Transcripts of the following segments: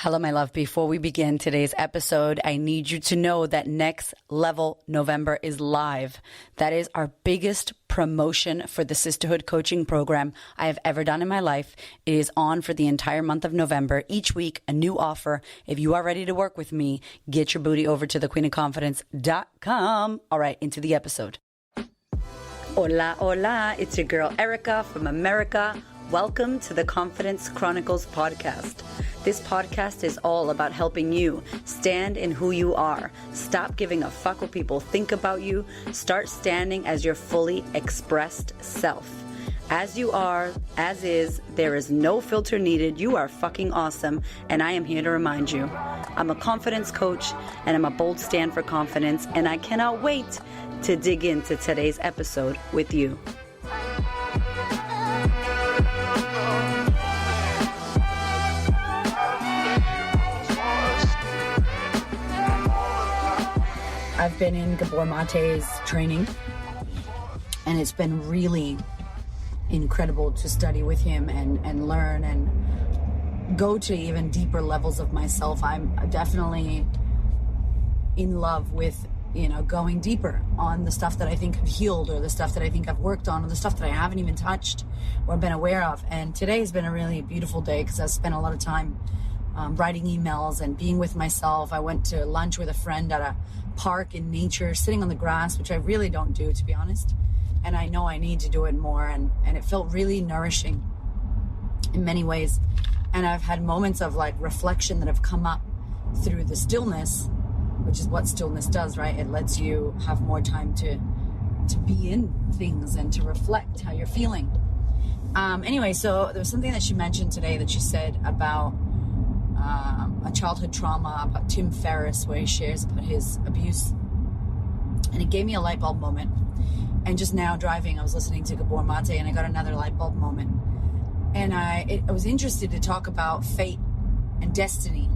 Hello, my love. Before we begin today's episode, I need you to know that Next Level November is live. That is our biggest promotion for the sisterhood coaching program I have ever done in my life. It is on for the entire month of November. Each week, a new offer. If you are ready to work with me, get your booty over to thequeenofconfidence.com. All right, into the episode. Hola, hola. It's your girl, Erica from America. Welcome to the Confidence Chronicles podcast. This podcast is all about helping you stand in who you are. Stop giving a fuck what people think about you. Start standing as your fully expressed self. As you are, as is, there is no filter needed. You are fucking awesome, and I am here to remind you. I'm a confidence coach, and I'm a bold stand for confidence, and I cannot wait to dig into today's episode with you. I've been in Gabor Mate's training, and it's been really incredible to study with him and learn and go to even deeper levels of myself. I'm definitely in love with, going deeper on the stuff that I think I've healed, or the stuff that I think I've worked on, or the stuff that I haven't even touched or been aware of. And today has been a really beautiful day because I've spent a lot of time writing emails and being with myself. I went to lunch with a friend at a park in nature, sitting on the grass, which I really don't do, to be honest. And I know I need to do it more. And it felt really nourishing in many ways. And I've had moments of reflection that have come up through the stillness, which is what stillness does, right? It lets you have more time to be in things and to reflect how you're feeling. Anyway, so there was something that she mentioned today that she said about a childhood trauma, about Tim Ferriss, where he shares about his abuse. And it gave me a light bulb moment. And just now driving, I was listening to Gabor Mate, and I got another light bulb moment. And I was interested to talk about fate and destiny,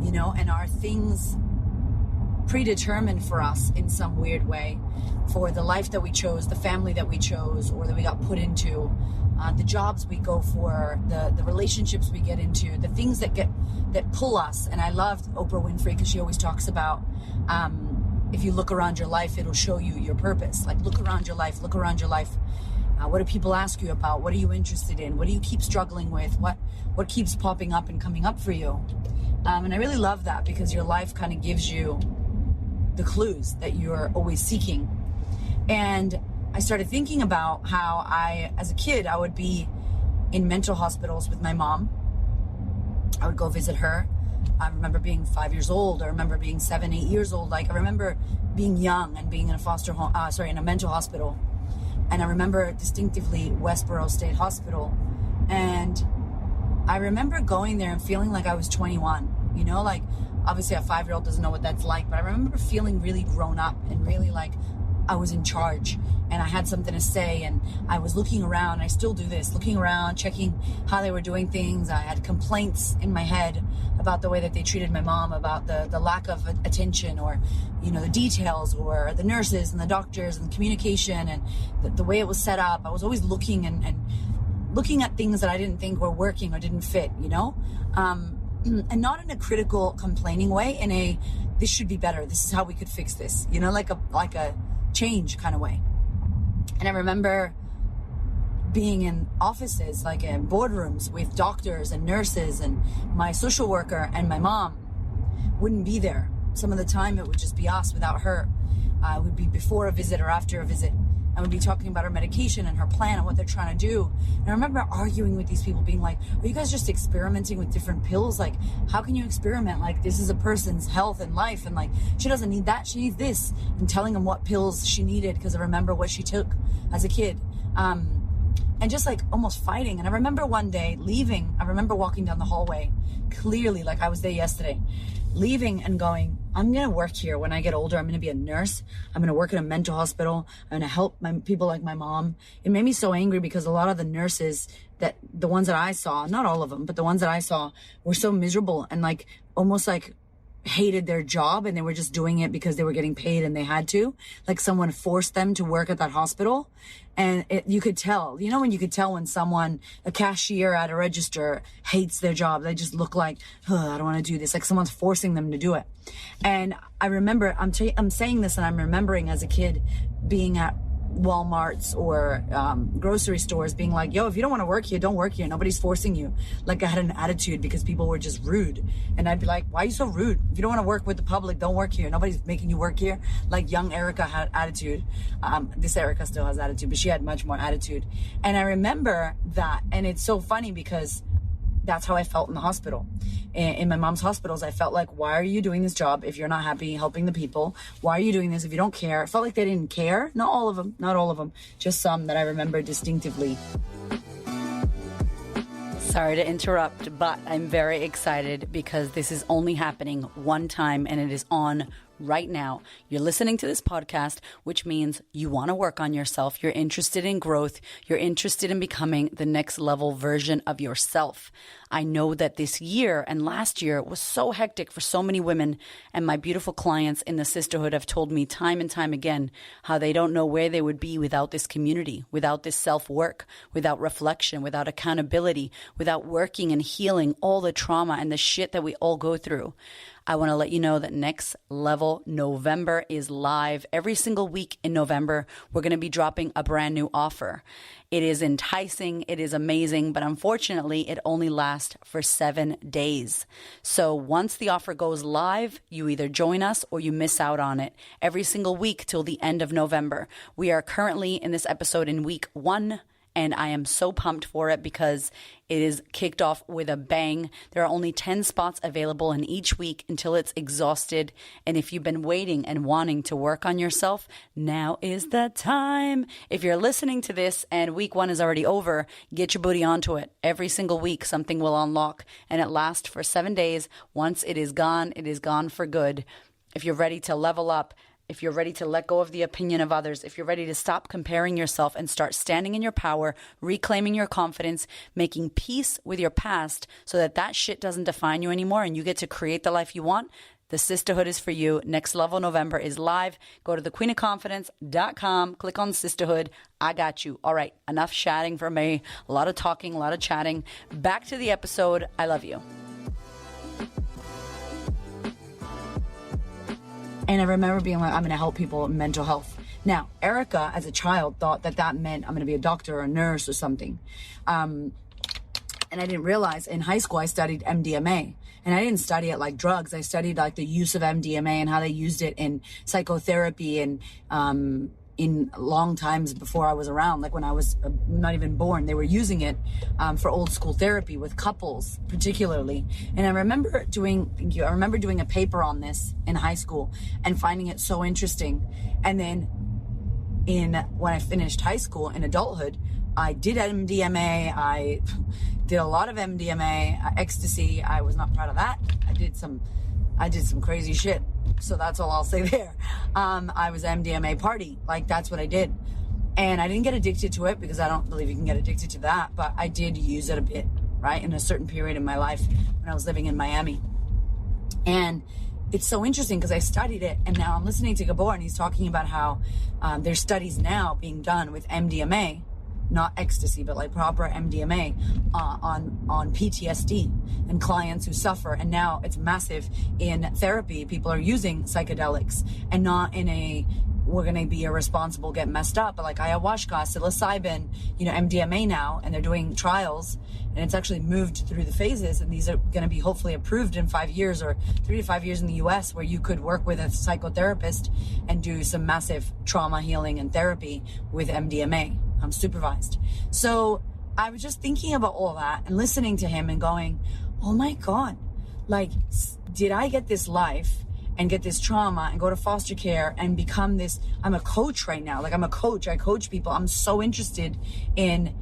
and are things predetermined for us in some weird way, for the life that we chose, the family that we chose, or that we got put into, the jobs we go for, the relationships we get into, the things that pull us. And I loved Oprah Winfrey because she always talks about, if you look around your life, it'll show you your purpose. Look around your life, what do people ask you about? What are you interested in? What do you keep struggling with? What keeps popping up and coming up for you? And I really love that, because your life kind of gives you the clues that you're always seeking. And I started thinking about how as a kid, I would be in mental hospitals with my mom. I would go visit her. I remember being 5 years old. I remember being 7, 8 years old. I remember being young and being in in a mental hospital. And I remember distinctively Westboro State Hospital. And I remember going there and feeling like I was 21. Obviously a 5-year-old doesn't know what that's like, but I remember feeling really grown up and really like I was in charge and I had something to say. And I was looking around. I still do this, looking around, checking how they were doing things. I had complaints in my head about the way that they treated my mom, about the lack of attention, or, the details, or the nurses and the doctors and the communication and the way it was set up. I was always looking and looking at things that I didn't think were working or didn't fit, and not in a critical, complaining way, in a, this should be better, this is how we could fix this, like a change kind of way. And I remember being in offices, in boardrooms with doctors and nurses, and my social worker and my mom wouldn't be there. Some of the time it would just be us without her. It would be before a visit or after a visit, and we'd be talking about her medication and her plan and what they're trying to do. And I remember arguing with these people, being like, are you guys just experimenting with different pills? How can you experiment? This is a person's health and life, and she doesn't need that, she needs this. And telling them what pills she needed, because I remember what she took as a kid. And just almost fighting. And I remember one day leaving, I remember walking down the hallway, clearly I was there yesterday, leaving and going, I'm going to work here when I get older. I'm going to be a nurse. I'm going to work in a mental hospital. I'm going to help people like my mom. It made me so angry because a lot of the nurses, the ones that I saw, not all of them, but the ones that I saw, were so miserable and almost hated their job and they were just doing it because they were getting paid and they had to. Like someone forced them to work at that hospital. And you could tell, when you could tell when someone, a cashier at a register, hates their job. They just look like, I don't want to do this. Like someone's forcing them to do it. And I remember, I'm saying this and I'm remembering as a kid being at Walmarts or grocery stores being like, yo, if you don't want to work here, don't work here. Nobody's forcing you. Like I had an attitude because people were just rude. And I'd be like, why are you so rude? If you don't want to work with the public, don't work here. Nobody's making you work here. Like young Erica had attitude. This Erica still has attitude, but she had much more attitude. And I remember that. And it's so funny because that's how I felt in the hospital. In my mom's hospitals, I felt like, why are you doing this job if you're not happy helping the people? Why are you doing this if you don't care? It felt like they didn't care. Not all of them, just some that I remember distinctively. Sorry to interrupt, but I'm very excited because this is only happening one time and it is on right now. You're listening to this podcast, which means you want to work on yourself. You're interested in growth. You're interested in becoming the next level version of yourself. I know that this year and last year was so hectic for so many women, and my beautiful clients in the sisterhood have told me time and time again how they don't know where they would be without this community, without this self-work, without reflection, without accountability, without working and healing all the trauma and the shit that we all go through. I want to let you know that Next Level November is live. Every single week in November, we're going to be dropping a brand new offer. It is enticing, it is amazing, but unfortunately, it only lasts for 7 days. So once the offer goes live, you either join us or you miss out on it every single week till the end of November. We are currently in this episode in week 1. And I am so pumped for it because it is kicked off with a bang. There are only 10 spots available in each week until it's exhausted. And if you've been waiting and wanting to work on yourself, now is the time. If you're listening to this and week 1 is already over, get your booty onto it. Every single week, something will unlock and it lasts for 7 days. Once it is gone for good. If you're ready to level up, if you're ready to let go of the opinion of others, if you're ready to stop comparing yourself and start standing in your power, reclaiming your confidence, making peace with your past so that that shit doesn't define you anymore and you get to create the life you want, the sisterhood is for you. Next Level November is live. Go to thequeenofconfidence.com, click on sisterhood. I got you. All right, enough chatting for me. A lot of talking, a lot of chatting. Back to the episode. I love you. And I remember being like, I'm going to help people with mental health. Now, Erica, as a child, thought that meant I'm going to be a doctor or a nurse or something. And I didn't realize in high school I studied MDMA. And I didn't study it like drugs. I studied like the use of MDMA and how they used it in psychotherapy and in long times before I was around, like when I was not even born, they were using it for old school therapy with couples particularly. And I remember doing a paper on this in high school and finding it so interesting. And then when I finished high school in adulthood, I did MDMA. I did a lot of MDMA, ecstasy. I was not proud of that. I did some crazy shit. So that's all I'll say there. I was MDMA party. Like that's what I did. And I didn't get addicted to it because I don't believe you can get addicted to that. But I did use it a bit, right? In a certain period in my life when I was living in Miami. And it's so interesting because I studied it. And now I'm listening to Gabor and he's talking about how there's studies now being done with MDMA, not ecstasy, but like proper MDMA on PTSD and clients who suffer. And now it's massive in therapy. People are using psychedelics and not in a, we're going to be irresponsible, get messed up, but like ayahuasca, psilocybin, MDMA now, and they're doing trials and it's actually moved through the phases. And these are going to be hopefully approved in 5 years or 3 to 5 years in the US where you could work with a psychotherapist and do some massive trauma healing and therapy with MDMA. Supervised. So I was just thinking about all that and listening to him and going, oh my God, like, did I get this life and get this trauma and go to foster care and become this? I'm a coach right now. Like I'm a coach. I coach people. I'm so interested in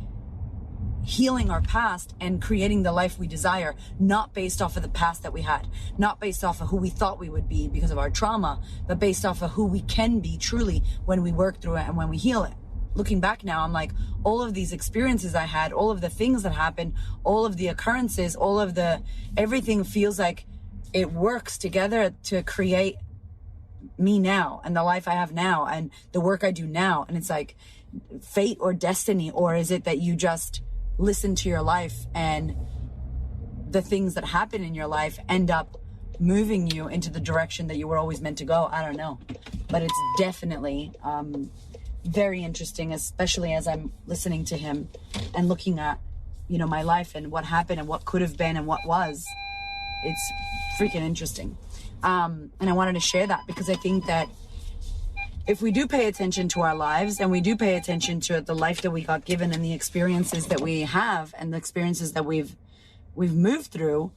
healing our past and creating the life we desire, not based off of the past that we had, not based off of who we thought we would be because of our trauma, but based off of who we can be truly when we work through it and when we heal it. Looking back now, I'm like, all of these experiences I had, all of the things that happened, all of the occurrences, everything feels like it works together to create me now and the life I have now and the work I do now. And it's like fate or destiny, or is it that you just listen to your life and the things that happen in your life end up moving you into the direction that you were always meant to go? I don't know, but it's definitely very interesting, especially as I'm listening to him and looking at, you know, my life and what happened and what could have been and what was. It's freaking interesting. And I wanted to share that because I think that if we do pay attention to our lives and we do pay attention to the life that we got given and the experiences that we have and the experiences that we've moved through,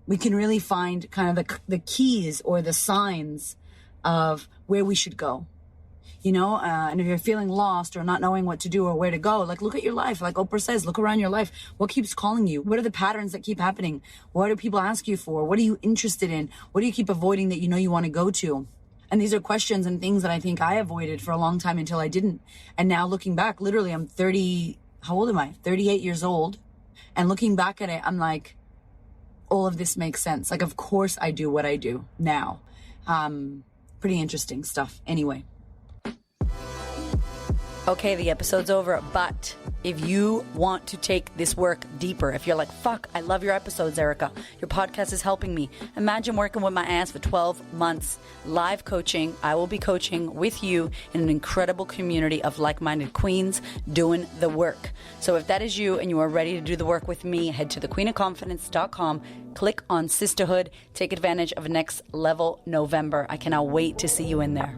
we can really find kind of the keys or the signs of where we should go. You know, and if you're feeling lost or not knowing what to do or where to go, like look at your life. Like Oprah says, look around your life. What keeps calling you? What are the patterns that keep happening? What do people ask you for? What are you interested in? What do you keep avoiding that you know you want to go to? And these are questions and things that I think I avoided for a long time until I didn't. And now looking back, literally I'm how old am I? 38 years old. And looking back at it, I'm like, all of this makes sense. Like, of course I do what I do now. Pretty interesting stuff. Anyway. Okay, the episode's over, but if you want to take this work deeper, if you're like, fuck, I love your episodes, Erica, your podcast is helping me. Imagine working with my ass for 12 months, live coaching. I will be coaching with you in an incredible community of like-minded queens doing the work. So if that is you and you are ready to do the work with me, head to thequeenofconfidence.com, click on Sisterhood, take advantage of Next Level November. I cannot wait to see you in there.